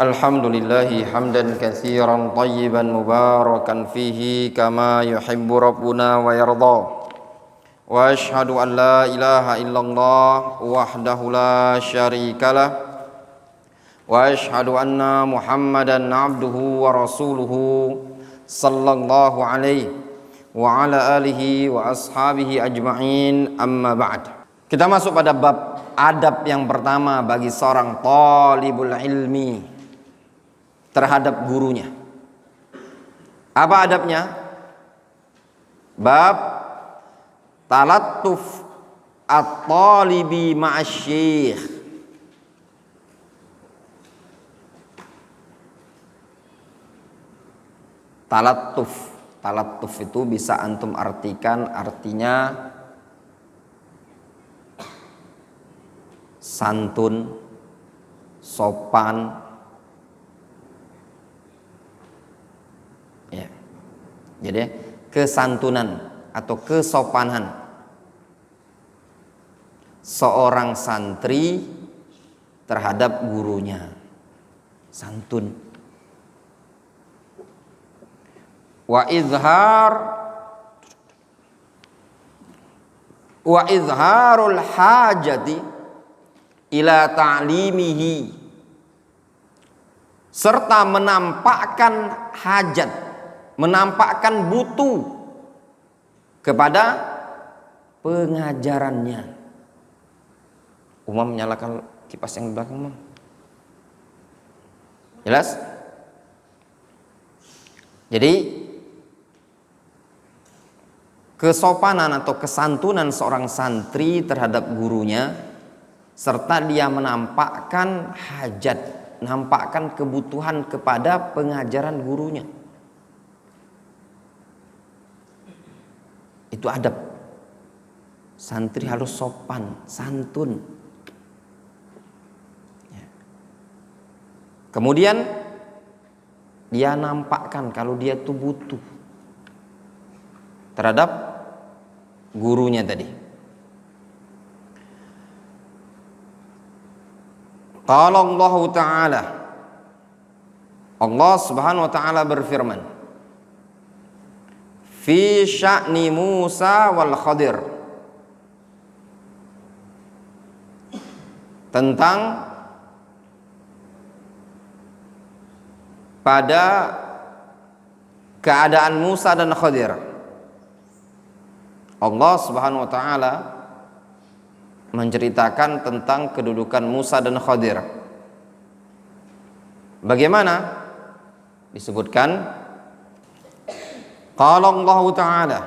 Alhamdulillahi hamdan katsiran tayyiban mubarakan fihi kama yuhibbu rabbuna wa yarda. Wa ashhadu an la ilaha illallah wahdahu la syarikalah. Wa ashhadu anna Muhammadan abduhu wa rasuluhu sallallahu alaihi wa ala alihi wa ashabihi ajma'in, amma ba'd. Kita masuk pada bab adab yang pertama bagi seorang talibul ilmi terhadap gurunya. Apa adabnya? Bab talattuf at-talibi ma'asy-syekh. Talattuf itu bisa antum artikan artinya santun, sopan, ya. Jadi kesantunan atau kesopanan seorang santri terhadap gurunya, santun. Wa izharul hajati ila ta'limihi, serta menampakkan hajat, menampakkan butuh kepada pengajarannya. Umam menyalakan kipas yang di belakang, Umam. Jelas? Jadi kesopanan atau kesantunan seorang santri terhadap gurunya, serta dia menampakkan hajat, menampakkan kebutuhan kepada pengajaran gurunya. Itu adab. Santri harus sopan, santun. Ya. Kemudian dia nampakkan kalau dia tuh butuh terhadap gurunya tadi. Qala Allah Ta'ala, Allah Subhanahu wa Ta'ala berfirman, fi sya'ni Musa wal Khadir, tentang pada keadaan Musa dan Khadir. Allah Subhanahu wa Ta'ala menceritakan tentang kedudukan Musa dan Khadir. Bagaimana? Disebutkan qala Allah Ta'ala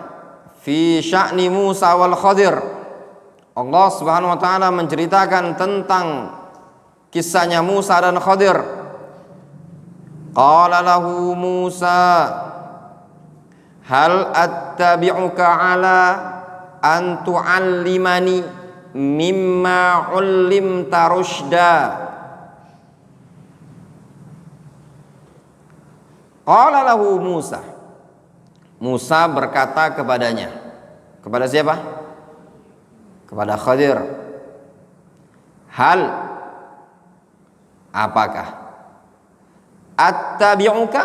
fi sya'ni Musa wal Khadir. Allah Subhanahu wa Ta'ala menceritakan tentang kisahnya Musa dan Khadir. Qala lahu Musa hal attabi'uka ala an tu'allimani mimma 'ullimta rusyda. Qala lahu Musa, Musa berkata kepadanya, kepada siapa? Kepada Khadir, hal, apakah, attabi'uka,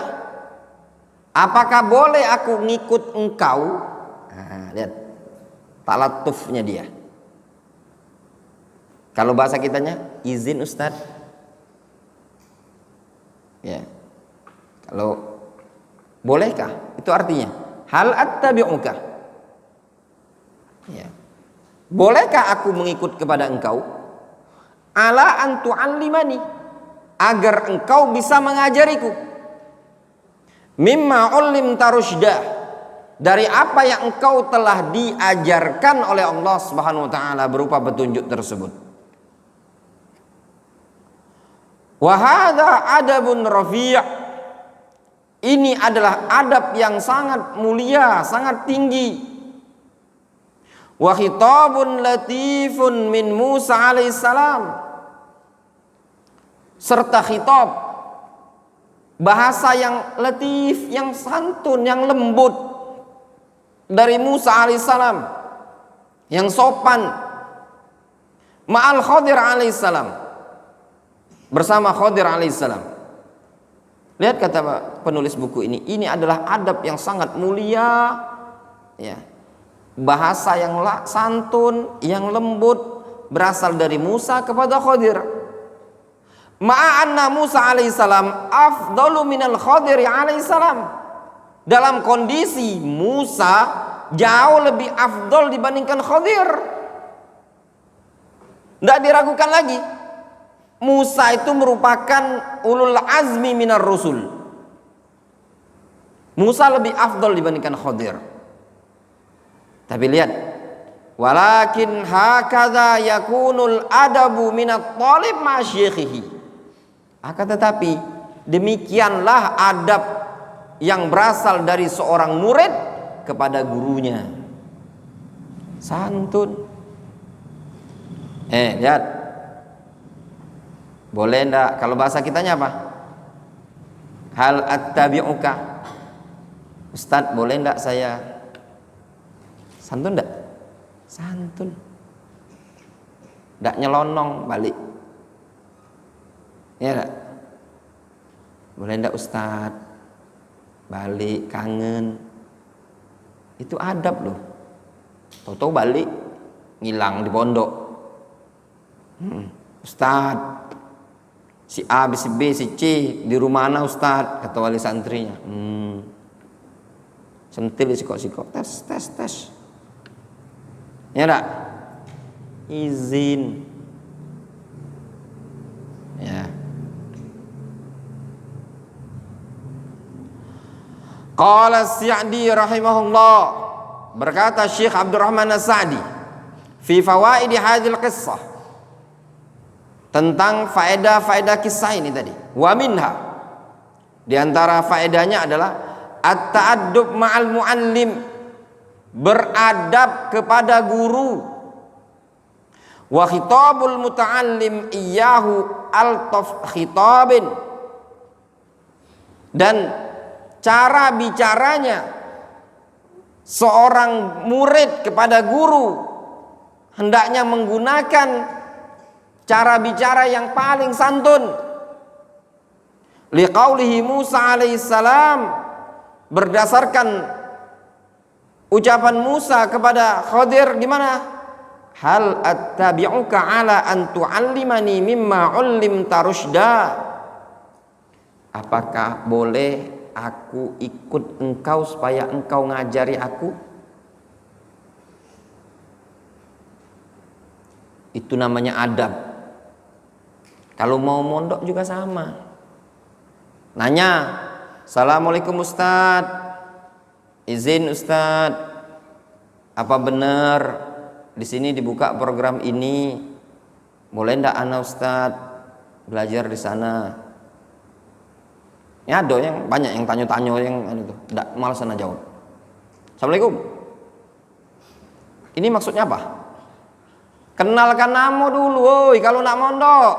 apakah boleh aku ngikut engkau? Nah, lihat talattufnya dia. Kalau bahasa kitanya, izin Ustaz. Ya. Kalau bolehkah? Itu artinya hal attabi'uka. Ya. Bolehkah aku mengikut kepada engkau? Ala an tu'allimani, agar engkau bisa mengajariku. Mimma 'ullimta rusyda, dari apa yang engkau telah diajarkan oleh Allah Subhanahu wa Ta'ala berupa petunjuk tersebut. Wa hadza adabun rafi', ini adalah adab yang sangat mulia, sangat tinggi. Wa khitabun latifun min Musa alaihissalam, serta khitab, bahasa yang latif, yang santun, yang lembut dari Musa alaihissalam, yang sopan. Ma'al Khadir alaihissalam, bersama Khadir alaihissalam. Lihat kata penulis buku ini adalah adab yang sangat mulia, ya. Bahasa yang santun, yang lembut, berasal dari Musa kepada Khadir. Ma'anna Musa alaihissalam afdalu minal Khadir alaihissalam. Dalam kondisi Musa jauh lebih afdal dibandingkan Khadir. Tidak diragukan lagi, Musa itu merupakan ulul azmi minar rusul. Musa lebih afdal dibandingkan Khadir. Tapi lihat, walakin hakadha yakunul adabu minat talib ma syekhihi. Akan tetapi demikianlah adab yang berasal dari seorang murid kepada gurunya. Santun. Lihat. Boleh enggak kalau bahasa kitanya apa? Hal attabi'uka. Ustaz, boleh enggak saya? Santun enggak? Santun. Enggak nyelonong balik. Ya enggak? Boleh enggak Ustaz? Balik kangen. Itu adab loh. Tahu-tahu balik ngilang di pondok. Ustaz, si A, si B, si C di rumah mana Ustaz? Kata wali santrinya. Sentil sikok-sikok, tes. Ya enggak? Izin. Ya. Qala As-Sa'di rahimahullah, berkata Syekh Abdurrahman As-Sa'di fi fawaid hadhil qissah, tentang faedah-faedah kisah ini tadi. Wa minha, di antara faedahnya adalah at-ta'addub ma'al muallim, beradab kepada guru. Wa khitabul muta'allim iyyahu altaf khitabin, dan cara bicaranya seorang murid kepada guru hendaknya menggunakan cara bicara yang paling santun. Liqaulihi Musa alaihissalam, berdasarkan ucapan Musa kepada Khadir, gimana? Hal attabi'uka ala an tu'allimani mimma 'ullimta rusyda. Apakah boleh aku ikut engkau supaya engkau ngajari aku? Itu namanya adab. Kalau mau mondok juga sama. Nanya, Assalamualaikum Ustaz, izin Ustaz, apa benar di sini dibuka program ini? Boleh ndak ana Ustaz belajar di sana? Ya ada yang banyak yang tanya-tanya yang itu, ndak malas sana jawab. Assalamualaikum. Ini maksudnya apa? Kenalkan nama dulu, woi, kalau nak mondok.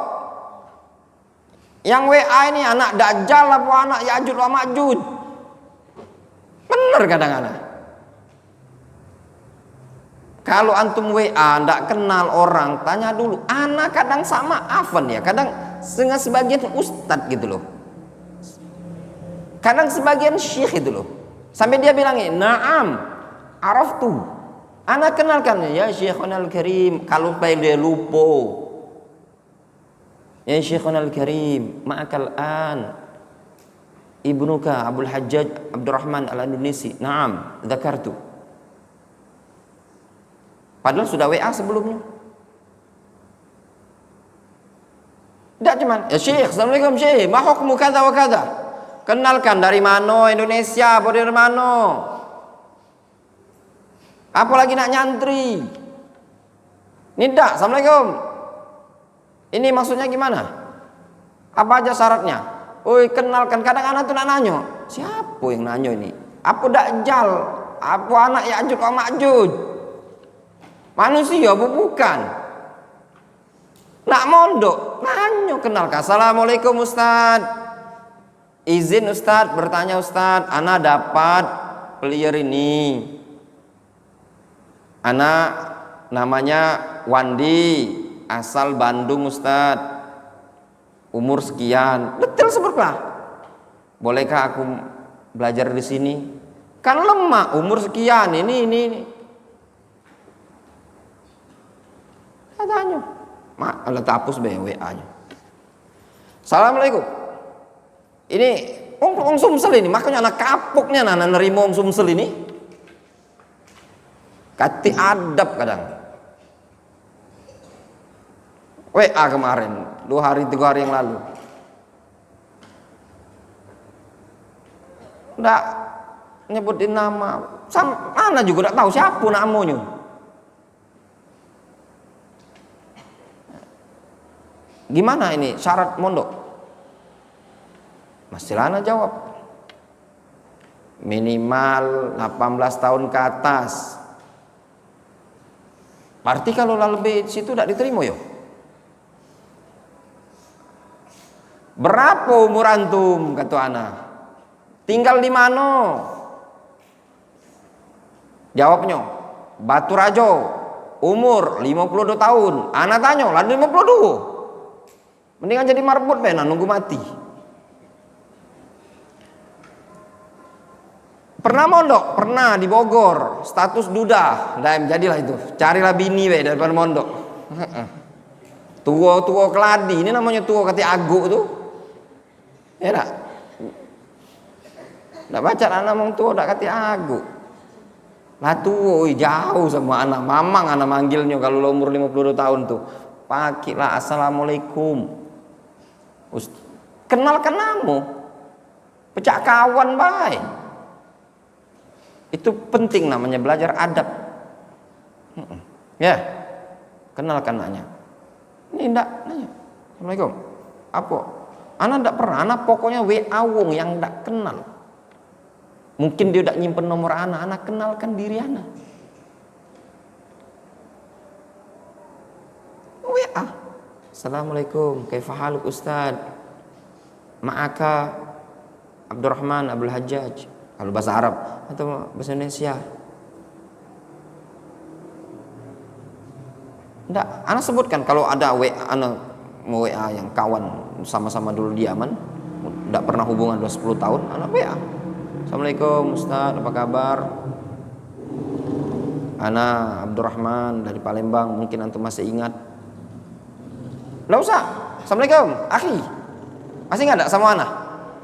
Yang WA ini anak Dajjal apa anak Ya'juj wa Ma'juj? Bener kadang-kadang. Kalau antum WA ndak kenal orang, tanya dulu. Anak kadang sama afan ya, kadang sebagian ustad gitu loh. Kadang sebagian syekh itu loh. Sampai dia bilangin, "Na'am, araftu." Anak kenalkan, ya Syekhunal Karim. Kalau dia lupa, ya Syekhunal Karim, ma'akal an ibnuka Abdul Hajjaj Abdurrahman Al-Indonesi. Naam, dzakartu. Padahal sudah WA sebelumnya. Tidak cuman, ya Syekh, Assalamualaikum Syekh, ma hukmu kadza wa kadza. Kenalkan dari mana, Indonesia apa dari mana? Apalagi nak nyantri. Tidak, Assalamualaikum. Ini maksudnya gimana? Apa aja syaratnya? Oi, kenalkan. Kadang anak tuh nak nanya, siapa yang nanya ini? Apa Dajjal? Apa anak Ya'juj wa Ma'juj? Manusia apa bukan? Nak mondok, nanya kenalkan. Assalamualaikum Ustaz. Izin Ustaz, bertanya Ustaz, ana dapat player ini. Anak namanya Wandi, asal Bandung Ustaz, umur sekian. Detail seperti Bolehkah aku belajar di sini? Kan lemah, umur sekian, ini. Katanya, malah hapus WA-nya. Assalamualaikum. Ini orang Sumsel ini, makanya anak kapoknya anak nerima orang Sumsel ini. Kati adab kadang. WA kemarin, 2 hari 3 hari yang lalu. Nggak nyebutin nama, mana juga nggak tahu siapa namanya. Gimana ini syarat mondok? Masih Lana jawab, minimal 18 tahun ke atas. Berarti kalau lebih situ tidak diterima yo. Berapa umur antum? Kata anak. Tinggal di mana? Jawabnya, Batu Rajo, umur 52 tahun. Anak tanya, lah 52. Mendingan jadi marbot benar nunggu mati. Pernah mondok? Pernah di Bogor, status duda. Jadilah itu. Carilah bini daripada mondok. Tua keladi, ini namanya tua kati agu tuh. Ya enggak? Enggak baca anak mong tua enggak kati agu. Lah tua jauh sama anak. Mamang anak manggilnya kalau umur 52 tahun tuh. Pakilah assalamualaikum. Kenalkan kamu. Pecah kawan baik. Itu penting namanya belajar adab. Ya. Kenalkan anaknya. Ini enggak nanya. Assalamualaikum. Apa? Anak enggak pernah, anak pokoknya WA wong yang enggak kenal. Mungkin dia enggak nyimpen nomor anak kenalkan diri anak. WA. Assalamualaikum, kaifa haluk Ustaz? Ma'aka Abdurrahman Abdul Hajjaj. Kalau bahasa Arab atau bahasa Indonesia. Enggak, anak sebutkan kalau ada WA yang kawan sama-sama dulu di Yaman, enggak pernah hubungan 10 tahun, anak WA. Assalamualaikum Ustaz, apa kabar? Ana Abdurrahman dari Palembang, mungkin antum masih ingat. Enggak usah. Assalamualaikum, akhi. Masih enggak ada sama Ana?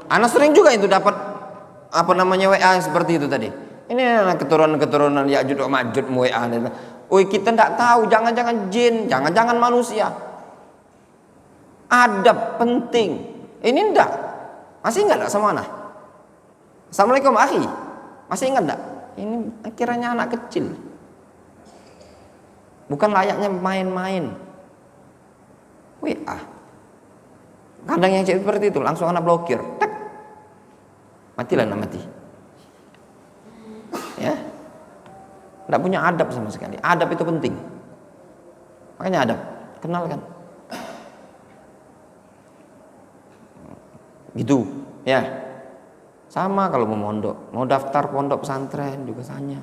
Ana sering juga itu dapat WA yang seperti itu tadi. Ini anak keturunan Ya'juj wa Ma'juj WA. Kita enggak tahu, jangan-jangan jin, jangan-jangan manusia. Adab penting. Ini enggak. Masih enggak sama Ana? Assalamualaikum akhi. Masih ingat enggak? Ini kiranya anak kecil. Bukan layaknya main-main. WA. Kadang yang seperti itu langsung anak blokir. Tek. Matilah anak mati. Ya. Enggak punya adab sama sekali. Adab itu penting. Makanya adab, kenalkan. Gitu, ya. Sama kalau mau mondok, mau daftar pondok pesantren juga tanya.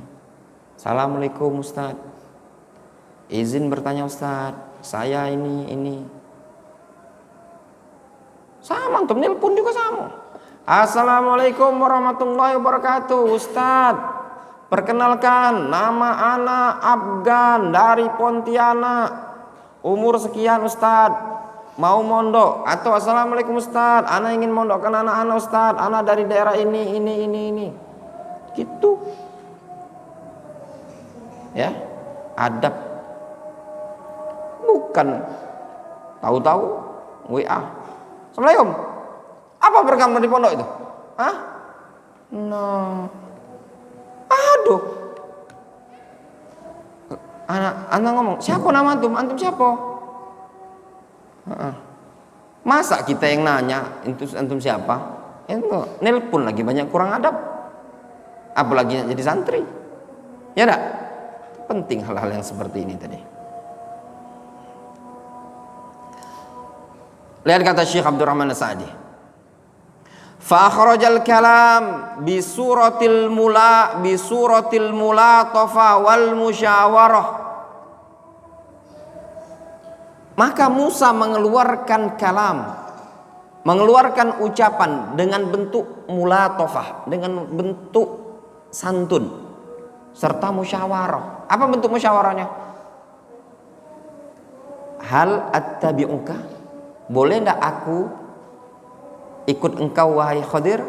Assalamualaikum Ustaz. Izin bertanya Ustaz, saya ini. Sama, antum nelpon juga sama. Assalamualaikum warahmatullahi wabarakatuh Ustaz. Perkenalkan, nama anak Afgan dari Pontianak. Umur sekian Ustaz. Mau mondok atau assalamualaikum Ustaz, ana ingin mondokkan anak-anak Ustaz, ana dari daerah ini. Gitu. Ya, adab. Bukan tahu-tahu WA. Assalamualaikum. Apa berkamu di pondok itu? Hah? No. Aduh. Anak ngomong, siapa nama antum? Antum siapa? Masa kita yang nanya antum siapa? Nelpon lagi banyak kurang adab. Apalagi jadi santri. Ya enggak? Penting hal-hal yang seperti ini tadi. Lihat kata Syekh Abdurrahman As-Sa'di. Fa akhrajal kalam bi suratil mulatafa wal musyawarah. Maka Musa mengeluarkan kalam mengeluarkan ucapan dengan bentuk mulatofah, dengan bentuk santun serta musyawarah. Apa bentuk musyawarahnya? Hal attabi'uka, boleh ndak aku ikut engkau wahai Khadir?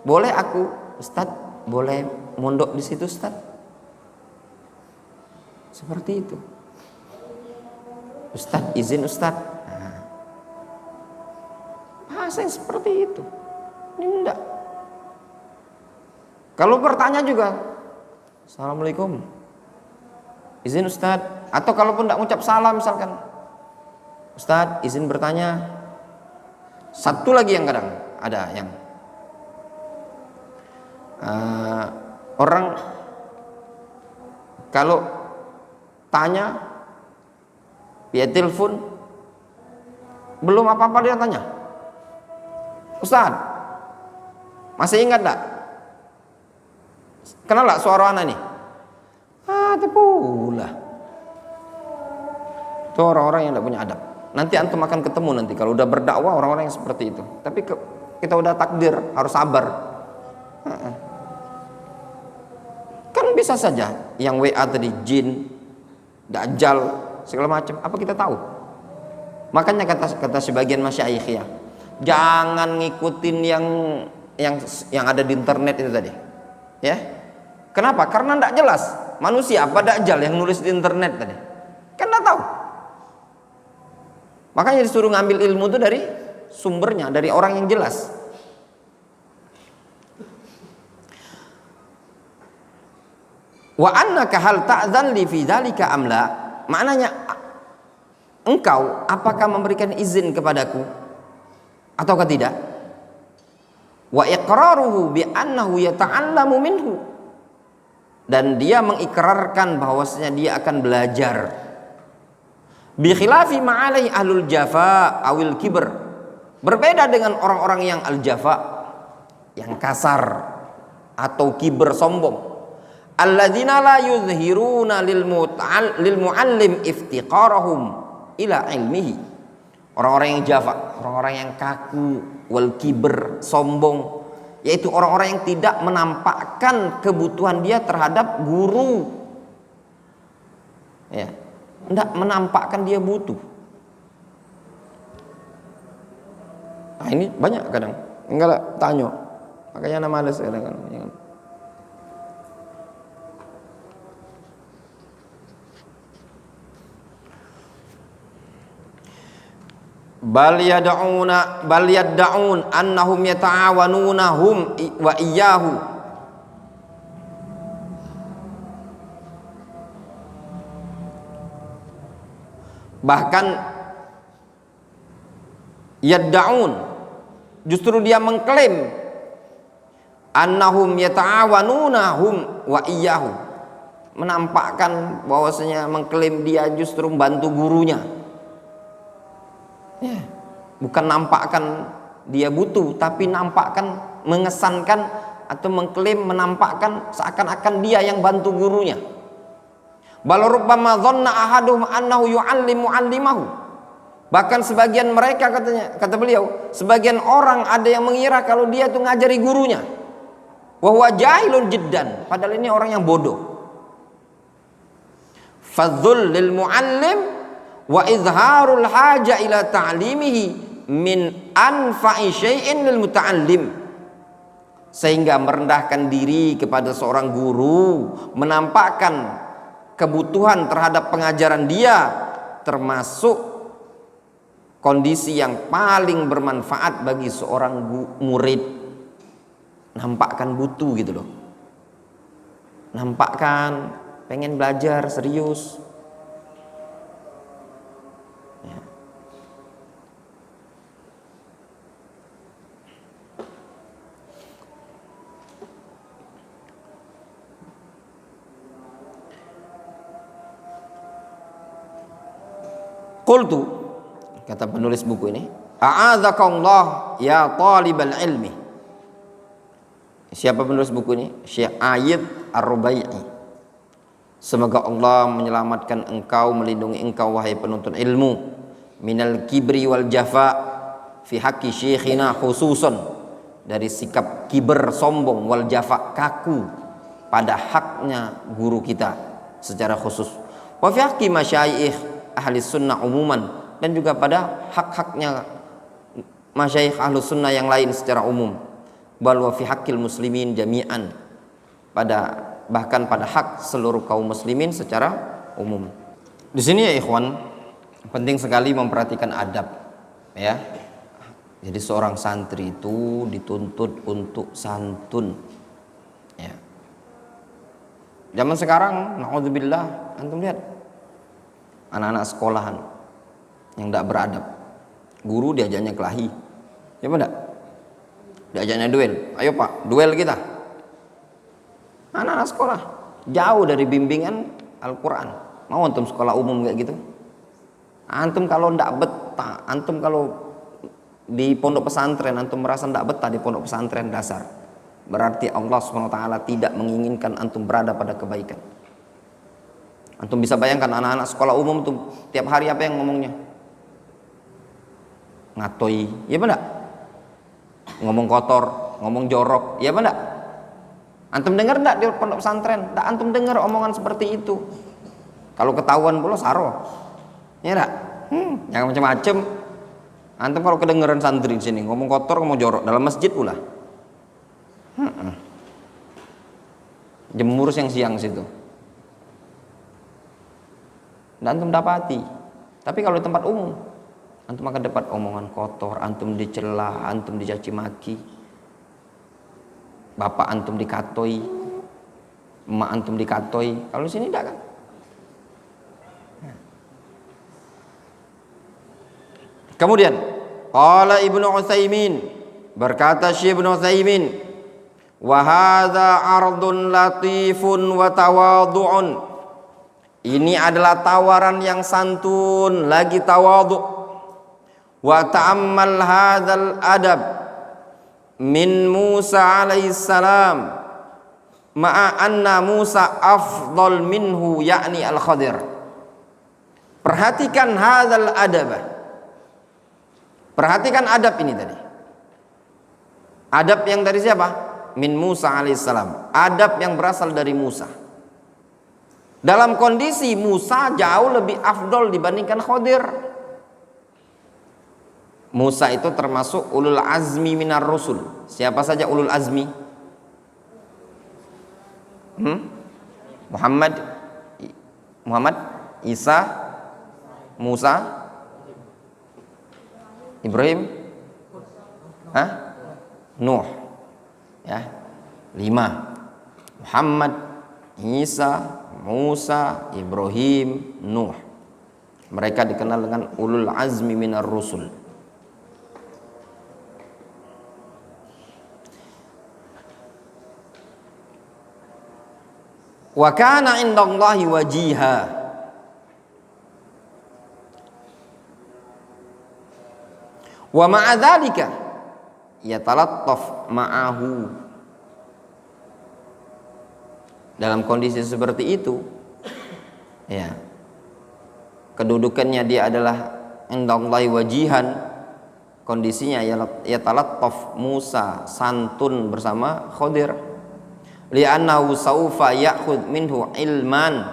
Boleh aku, Ustaz, boleh mondok di situ Ustaz? Seperti itu. Ustaz, izin Ustaz. Bahasa yang seperti itu. Ini enggak. Kalau bertanya juga, Assalamualaikum, izin Ustaz. Atau kalaupun enggak ngucap salam misalkan, Ustaz, izin bertanya. Satu lagi yang kadang ada yang orang kalau tanya via telepon, belum apa-apa dia tanya, Ustaz, masih ingat tak? Kenal tak suara anak nih? Tepulah. Itu orang-orang yang tidak punya adab. Nanti antum akan ketemu nanti kalau udah berdakwah orang-orang yang seperti itu. Tapi kita udah takdir, harus sabar. Kan bisa saja yang WA tadi jin, dajjal, segala macam. Apa kita tahu? Makanya kata sebagian masyayikh ya, jangan ngikutin yang ada di internet itu tadi. Ya. Kenapa? Karena tidak jelas. Manusia apa dajjal yang nulis di internet tadi? Kan tidak tahu. Makanya disuruh ngambil ilmu itu dari sumbernya, dari orang yang jelas. Wa annaka hal ta'dzan li fi dzalika amla? Maknanya engkau apakah memberikan izin kepadaku ataukah tidak? Wa iqraruhu bi annahu yata'allamu minhu, dan dia mengikrarkan bahwasanya dia akan belajar. Bi khilafi ma'alai ahlul jafa awil kibr, berbeda dengan orang-orang yang al jafa, yang kasar atau kibr, sombong. Alladzina la yuzhiruna lil muallim iftiqarahum ila ilmihi, orang-orang yang jafa, orang-orang yang kaku, wal kibr, sombong, yaitu orang-orang yang tidak menampakkan kebutuhan dia terhadap guru, ya, tidak menampakkan dia butuh. Nah, ini banyak kadang enggak tanya, makanya ana males kadang-kadang. Bal yad'un annahum yata'awanuna hum wa iyyahu, bahkan yad'un, justru dia mengklaim annahum yata'awanuna hum wa iyyahu, menampakkan bahwasanya mengklaim dia justru membantu gurunya. Ya, bukan nampakkan dia butuh, tapi nampakkan, mengesankan atau mengklaim, menampakkan seakan-akan dia yang bantu gurunya. Bal rubbama dhanna ahaduhum annahu yu'allimu 'allimahu, bahkan sebagian mereka, katanya, kata beliau, sebagian orang ada yang mengira kalau dia itu ngajari gurunya. Wa huwa jahilun jiddan, padahal ini orang yang bodoh. Fadhul lil mu'allim wa izharul haja ila ta'limihi min anfa'i syai'in lil muta'allim, sehingga merendahkan diri kepada seorang guru, menampakkan kebutuhan terhadap pengajaran dia, termasuk kondisi yang paling bermanfaat bagi seorang murid. Nampakkan butuh gitu loh, nampakkan pengen belajar serius. Qultu, kata penulis buku ini, a'adzakallah ya talibal ilmi. Siapa penulis buku ini? Syekh Ayyid Ar-Rubai'i. Semoga Allah menyelamatkan engkau, melindungi engkau wahai penuntut ilmu, minal kibri wal jafa, fi haqqi syekhina khususun, dari sikap kiber sombong wal jafa kaku pada haknya guru kita secara khusus. Wa fi haqqi masyayikh ahli sunnah umuman, dan juga pada hak-haknya masyayikh ahli sunnah yang lain secara umum. Bal wa fi haqqil muslimin jami'an, bahkan pada hak seluruh kaum muslimin secara umum. Di sini ya ikhwan, penting sekali memperhatikan adab ya. Jadi seorang santri itu dituntut untuk santun ya. Zaman sekarang naudzubillah, antum lihat anak-anak sekolahan yang tidak beradab, guru diajaknya kelahi, ya benar? Diajaknya duel, ayo pak duel kita. Anak-anak sekolah jauh dari bimbingan Al-Quran. Mau antum sekolah umum kayak gitu? Antum kalau ndak betah, antum kalau di pondok pesantren antum merasa ndak betah di pondok pesantren dasar, berarti Allah SWT tidak menginginkan antum berada pada kebaikan. Antum bisa bayangkan anak-anak sekolah umum tuh tiap hari apa yang ngomongnya? Ngatoi, ya benar? Ngomong kotor, ngomong jorok, ya benar? Antum dengar enggak di pondok pesantren? Enggak antum dengar omongan seperti itu. Kalau ketahuan pula saro. Ya enggak? Jangan macam-macam. Antum kalau kedengeran santri di sini ngomong kotor, ngomong jorok dalam masjid pula. Jemur siang-siang situ. Dan antum dapati. Tapi kalau di tempat umum, antum akan dapat omongan kotor, antum dicela, antum dicaci maki. Bapak antum dikatoi, emak antum dikatoi. Kalau di sini enggak kan? Kemudian qala Ibnu Utsaimin, berkata Syekh Ibnu Utsaimin, wa hadza ardun latifun wa tawadhu'un, ini adalah tawaran yang santun lagi tawadhu'. Wa ta'ammal hadzal adab min Musa alaihissalam ma'a anna Musa afdal minhu, yakni al-Khadir. Perhatikan hadzal adab. Perhatikan adab ini tadi. Adab yang dari siapa? Min Musa alaihissalam. Adab yang berasal dari Musa. Dalam kondisi Musa jauh lebih afdol dibandingkan Khadir. Musa itu termasuk ulul azmi minar rusul. Siapa saja ulul azmi? Muhammad, Isa, Musa, Ibrahim, Nuh, ya, 5. Muhammad, Isa, Musa, Ibrahim, Nuh. Mereka dikenal dengan ulul azmi minar rusul. Wa kana indallahi wajiha. Wa ma'a dzalika yatalattaf ma'ahu. Dalam kondisi seperti itu, ya, kedudukannya dia adalah indallahi wajihan, kondisinya yatalattaf Musa santun bersama Khadir, li'annahu saufa ya'khudh minhu ilman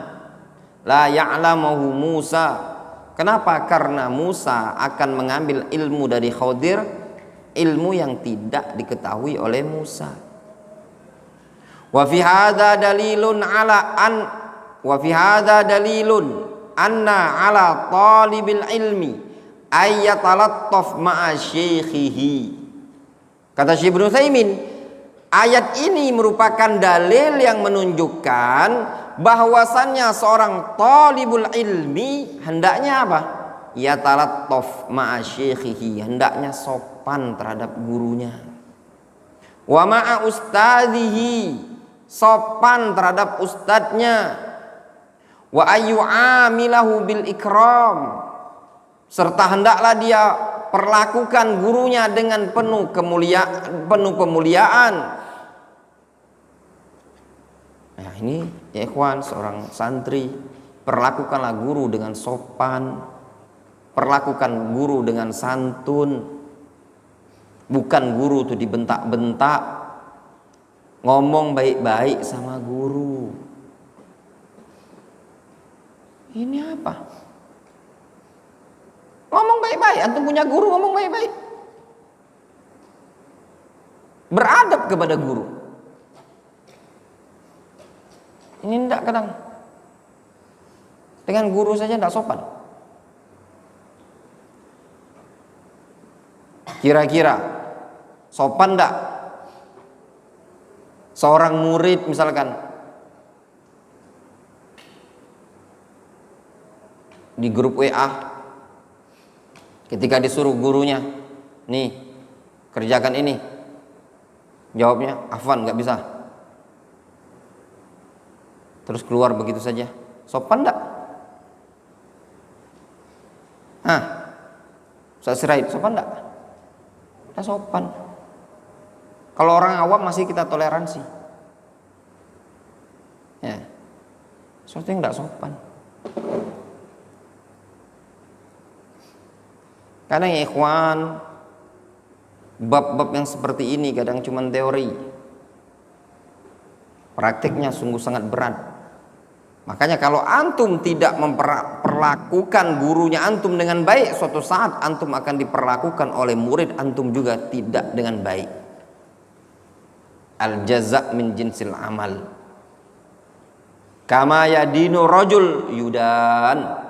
la ya'lamuhu Musa. Kenapa? Karena Musa akan mengambil ilmu dari Khadir, ilmu yang tidak diketahui oleh Musa. Wa fi hadza dalilun anna ala talibil ilmi ay yatalattaf ma'a syaikhihi. Kata Syekh Ibnu Utsaimin, ayat ini merupakan dalil yang menunjukkan bahwasannya seorang talibul ilmi hendaknya apa? Yatalattaf ma'a syaikhihi, hendaknya sopan terhadap gurunya. Wa ma'a ustadzihi, sopan terhadap ustadznya. Wa ayyu'amilahu bil ikram, serta hendaklah dia perlakukan gurunya dengan penuh pemuliaan. Nah ini ya ikhwan, seorang santri, perlakukanlah guru dengan sopan, perlakukan guru dengan santun, Bukan guru tuh dibentak-bentak, ngomong baik-baik sama guru. Ini apa? Ngomong baik-baik, antum punya guru ngomong baik-baik. Beradab kepada guru. Ini enggak kadang. Dengan guru saja enggak sopan. Kira-kira sopan enggak? Seorang murid misalkan di grup WA, ketika disuruh gurunya, nih kerjakan ini, jawabnya afwan nggak bisa, terus keluar begitu saja, sopan enggak? Ustaz Sirait, sopan enggak? Tidak sopan. Kalau orang awam masih kita toleransi, ya, sesuatu yang tidak sopan. Kadang ya ikhwan, bab-bab yang seperti ini kadang cuma teori, praktiknya sungguh sangat berat. Makanya kalau antum tidak memperlakukan gurunya antum dengan baik, suatu saat antum akan diperlakukan oleh murid antum juga tidak dengan baik. Al jaza' min jinsil amal. Kama yadinu rajul yudan.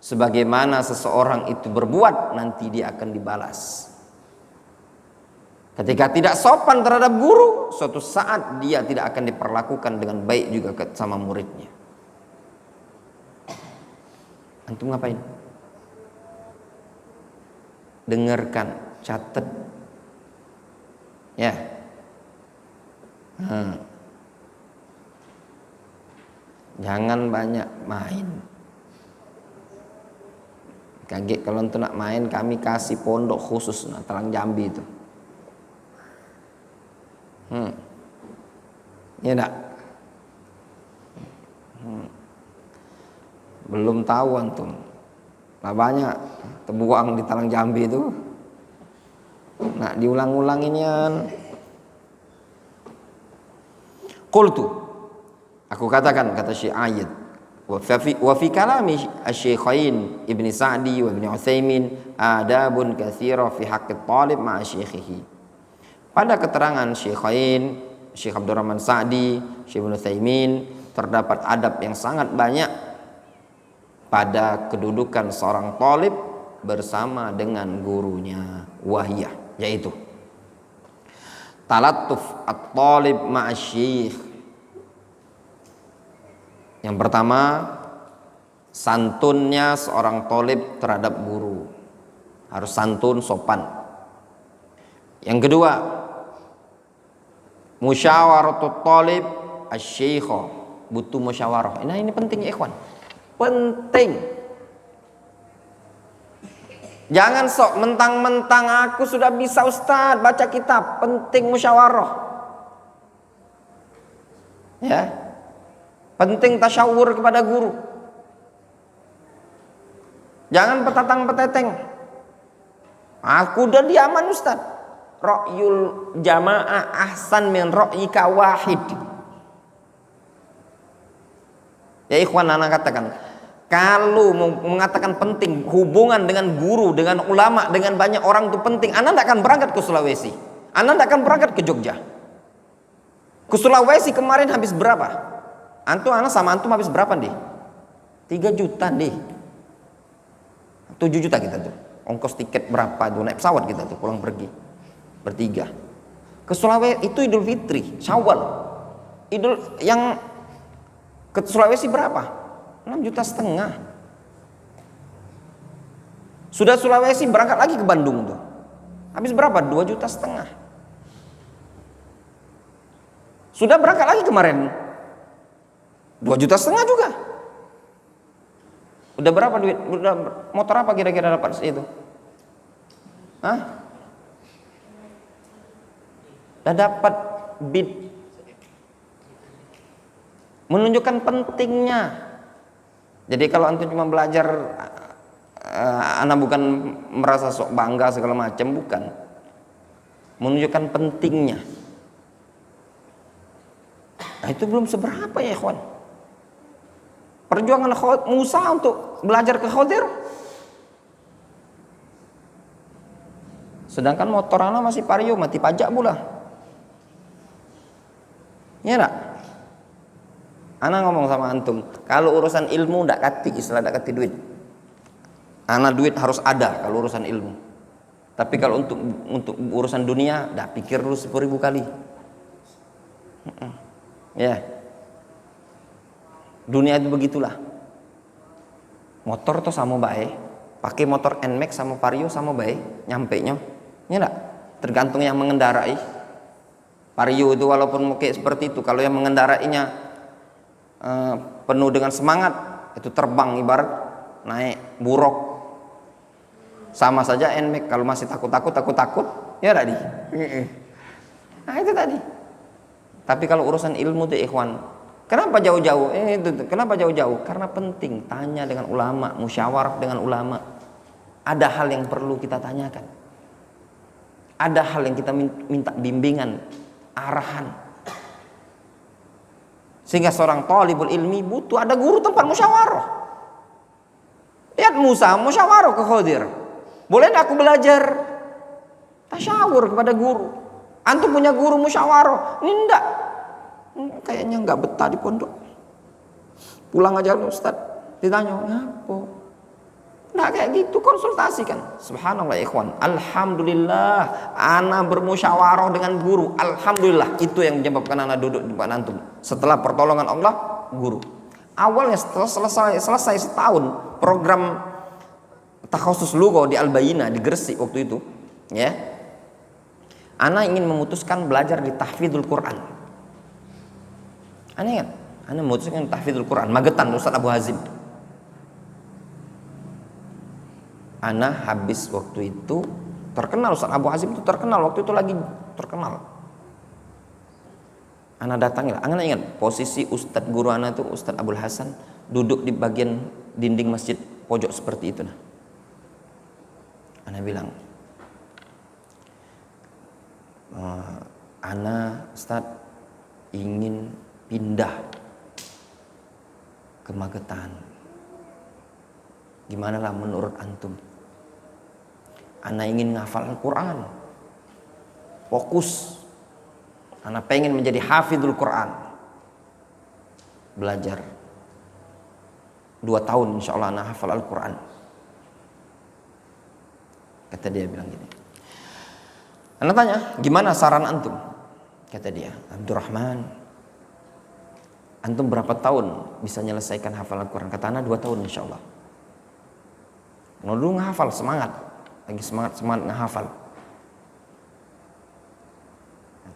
Sebagaimana seseorang itu berbuat, nanti dia akan dibalas. Ketika tidak sopan terhadap guru, suatu saat dia tidak akan diperlakukan dengan baik juga sama muridnya. Antum ngapain? Dengarkan, catat. Ya. Jangan banyak main. Kaget kalau untuk nak main, kami kasih pondok khusus Talang Jambi itu. Ya enggak? Belum tahu antum. Lah banyak terbuang di Talang Jambi itu. Nah, diulang-ulanginnya. Qultu, aku katakan, kata Syekh Ayyid, wa fi kalami asy-Syaikhain Ibnu Sa'di wa Ibnu Utsaimin adabun katsira fi haqqi talib ma'a syaikhihi. Pada keterangan Syaikhain, Syekh Abdurrahman Sa'di, Syekh Ibnu Utsaimin, terdapat adab yang sangat banyak pada kedudukan seorang talib bersama dengan gurunya, wahiyah, yaitu talattuf at-talib ma'asy-syaikh. Yang pertama, santunnya seorang talib terhadap guru. Harus santun, sopan. Yang kedua, musyawaratut talib asy-syaikh. Butuh musyawarah. Nah, ini penting ya ikhwan. Penting. Jangan sok mentang-mentang aku sudah bisa Ustaz baca kitab. Penting musyawarah. Ya. Penting tasyawur kepada guru. Jangan petatang-peteteng. Aku udah diaman Ustaz. Ra'yul jamaah ahsan min ra'yika wahid. Ya ikhwan, anak katakan, kalau mengatakan penting hubungan dengan guru, dengan ulama, dengan banyak orang itu penting, Anda tidak akan berangkat ke Sulawesi, Anda tidak akan berangkat ke Jogja. Ke Sulawesi kemarin habis berapa? Anak sama antum habis berapa deh? 3 juta deh. 7 juta kita tuh. Ongkos tiket berapa tuh, naik pesawat kita tuh pulang pergi bertiga. Ke Sulawesi itu Idul Fitri, Syawal. Yang ke Sulawesi berapa? 6,5 juta. Sudah Sulawesi berangkat lagi ke Bandung tuh. Habis berapa? 2,5 juta. Sudah berangkat lagi kemarin 2,5 juta juga. Udah berapa duit? Udah motor apa kira-kira dapat itu? Hah? Udah dapat bid. Menunjukkan pentingnya. Jadi kalau antum cuma belajar, anak bukan merasa sok bangga segala macam, bukan. menunjukkan pentingnya. Nah, itu belum seberapa ya ikhwan. Perjuangan Musa untuk belajar ke Khadir. Sedangkan motor ana masih Vario, mati pajak pula. Ya enggak? Ana ngomong sama antum, kalau urusan ilmu ndak kati, istilah ndak kati duit. Ana duit harus ada kalau urusan ilmu. Tapi kalau untuk urusan dunia, ndak pikir dulu 10.000 kali. Ya. Dunia itu begitulah. Motor tuh sama baik. Pakai motor NMAX sama Vario sama baik, nyampe nya. Ya enggak? Tergantung yang mengendarai. Vario itu walaupun kayak seperti itu, kalau yang mengendarainya penuh dengan semangat, itu terbang ibarat naik buruk. Sama saja NMAX, kalau masih takut, ya tadi. Nah itu tadi. Tapi kalau urusan ilmu tuh ikhwan, kenapa jauh-jauh? Kenapa jauh-jauh? Karena penting, tanya dengan ulama, musyawarah dengan ulama. Ada hal yang perlu kita tanyakan. Ada hal yang kita minta bimbingan, arahan. Sehingga seorang thalibul ilmi butuh ada guru tempat musyawarah. Lihat Musa musyawarah ke Khadir. Boleh enggak aku belajar? Tasyawur kepada guru. Antum punya guru musyawarah? Ini enggak. Kayaknya enggak betah di pondok. Pulang aja Ustaz. Ditanya, "Ngapa?" Nah kayak gitu konsultasi kan. Subhanallah ikhwan. Alhamdulillah ana bermusyawarah dengan guru. Alhamdulillah itu yang menyebabkan ana duduk di depan antum. Setelah pertolongan Allah, guru. Awalnya setelah selesai setahun program takhasus lugha di Al-Bayyinah di Gresik waktu itu, ya. Ana ingin memutuskan belajar di tahfidzul Quran. Ana memutuskan tahfidzul Quran, Magetan Ustaz Abu Hazim. Ana habis waktu itu terkenal, Ustaz Abu Hazim itu terkenal waktu itu, lagi terkenal. Ana datangi lah. Ana ingat posisi Ustaz guru ana itu Ustaz Abdul Hasan duduk di bagian dinding masjid pojok seperti itu. Nah, ana bilang, ana Ustaz ingin pindah ke Magetan. Gimana lah menurut antum? Ana ingin ngafal Al-Quran, fokus. Ana pengen menjadi hafidhul Quran, belajar 2 tahun insya Allah ana hafal Al-Quran. Kata dia bilang gini. Ana tanya, gimana saran antum? Kata dia, Abdurrahman, antum berapa tahun bisa menyelesaikan hafal Al-Quran? Kata ana 2 tahun insya Allah. Dulu ngehafal, semangat, lagi semangat ngehafal.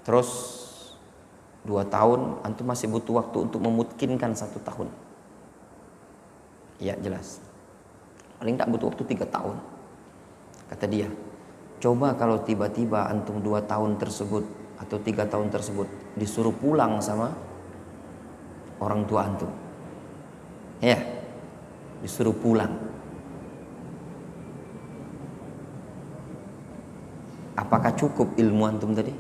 Terus 2 tahun, antum masih butuh waktu untuk memungkinkan 1 tahun. Iya jelas. Paling tak butuh waktu 3 tahun. Kata dia, coba kalau tiba-tiba antum 2 tahun tersebut atau 3 tahun tersebut disuruh pulang sama orang tua antum, ya, disuruh pulang. Apakah cukup ilmu antum tadi?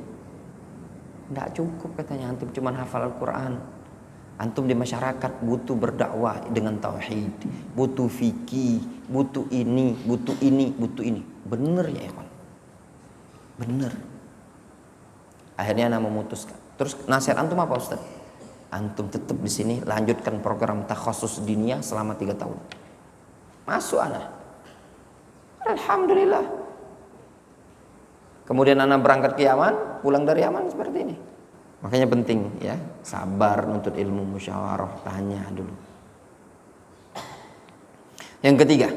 Tidak cukup katanya, antum cuma hafal Al-Quran. Antum di masyarakat butuh berdakwah dengan tauhid, butuh fikih, butuh ini, butuh ini, butuh ini. Bener ya ikhwan? Bener. Akhirnya ana memutuskan. Terus nasihat antum apa Ustaz? Antum tetap di sini, lanjutkan program takhasus diniyah selama 3 tahun. Masuk ana. Alhamdulillah. Kemudian anak berangkat ke Yaman, pulang dari Yaman seperti ini. Makanya penting ya, sabar nuntut ilmu, musyawarah, tanya dulu. Yang ketiga,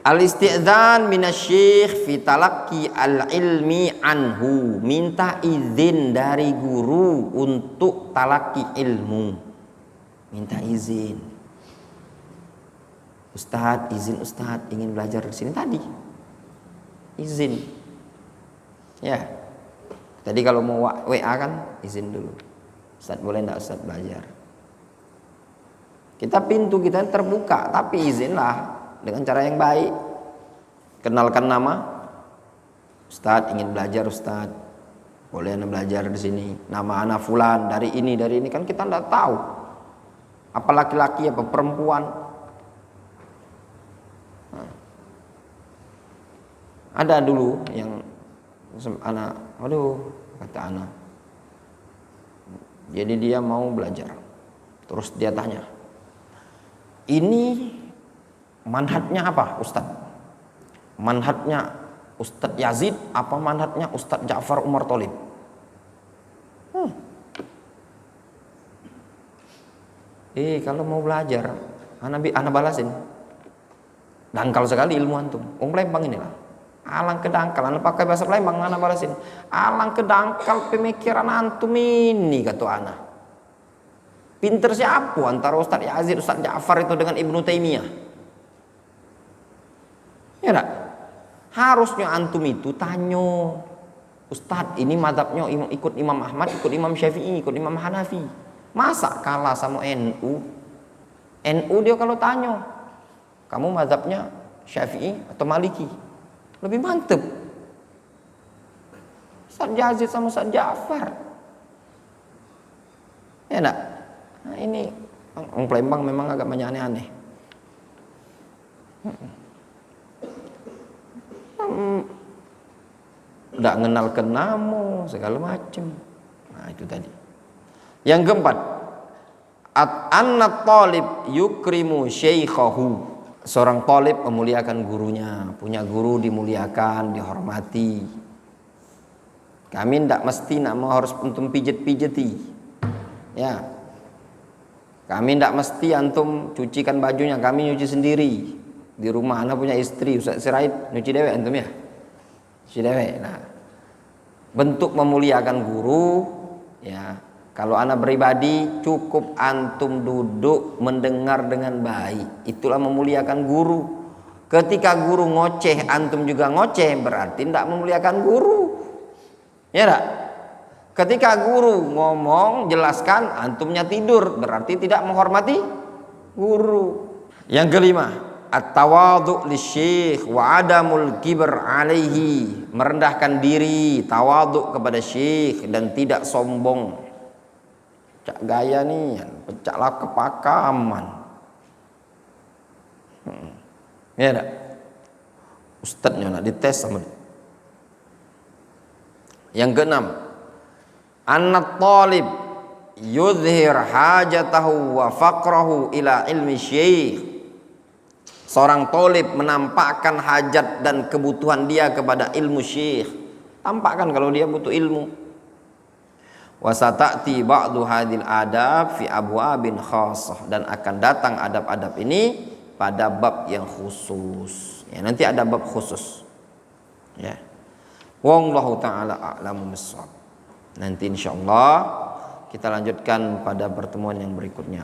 al-isti'dzan minasyikh fi talaqqi al-ilmi anhu, minta izin dari guru untuk talaqi ilmu. Minta izin. Ustaz, izin Ustaz, ingin belajar di sini tadi. Izin. Ya. Tadi kalau mau WA kan izin dulu. Ustaz boleh enggak Ustaz belajar? Pintu kita terbuka, tapi izinlah dengan cara yang baik. Kenalkan nama, Ustadz ingin belajar Ustadz, boleh anda belajar di sini. Nama anak fulan dari ini kan kita tidak tahu. Apa laki-laki apa perempuan. Ada dulu yang anak, aduh kata anak. Jadi dia mau belajar. Terus dia tanya, ini manhajnya apa Ustadz? Manhajnya Ustadz Yazid apa manhajnya Ustadz Ja'far Umar Tholib? Kalau mau belajar, anak balasin. Dangkal sekali ilmu antum. Palembang inilah. Alang kedangkal, anak pakai bahasa Palembang, anak balasin. Alang kedangkal pemikiran antum ini, kata anak. Pinter siapa antara Ustadz Yazid, Ustadz Ja'far itu dengan Ibnu Taimiyah? Ya enggak? Harusnya antum itu tanya, Ustadz ini madhabnya ikut Imam Ahmad, ikut Imam Syafi'i, ikut Imam Hanafi. Masa kalah sama NU? NU dia kalau tanya, kamu madhabnya Syafi'i atau Maliki? Lebih mantep. Ustadz Yazid sama Ustadz Ja'far. Ya enggak? Nah ini orang Palembang memang agak banyak aneh-aneh. Tidak kenal kenamu segala macam. Nah itu tadi. Yang keempat, an-nat talib yukrimu syaikhahu. Seorang talib memuliakan gurunya. Punya guru dimuliakan, dihormati. Kami tidak mesti harus antum pijet-pijeti. Ya. Kami tidak mesti antum cucikan bajunya, kami nyuci sendiri. Di rumah anak punya istri, Ustaz Sirait nyuci dewe antum ya. Nyuci dewe. Nah, bentuk memuliakan guru ya. Kalau anak pribadi cukup antum duduk mendengar dengan baik. Itulah memuliakan guru. Ketika guru ngoceh antum juga ngoceh, berarti tidak memuliakan guru. Ya enggak? Ketika guru ngomong jelaskan antumnya tidur, berarti tidak menghormati guru. Yang kelima, at-tawadhu lisyekh wa adamul kibr alaihi. Merendahkan diri, tawadhu kepada syekh dan tidak sombong. Pecah gaya nih, pecahlah kepakaman. Ya enggak? Ustadznya nak dites sama dia. Yang keenam, an-nat talib yudhir hajatahu wa faqrahu ila ilmi syekh. Seorang talib menampakkan hajat dan kebutuhan dia kepada ilmu syekh. Tampakkan kalau dia butuh ilmu. Wa sata'ti ba'du hadil adab fi abwabin khassah, dan akan datang adab-adab ini pada bab yang khusus. Ya, nanti ada bab khusus. Ya. Wallahu taala a'lamu bissawab. Nanti insyaallah kita lanjutkan pada pertemuan yang berikutnya.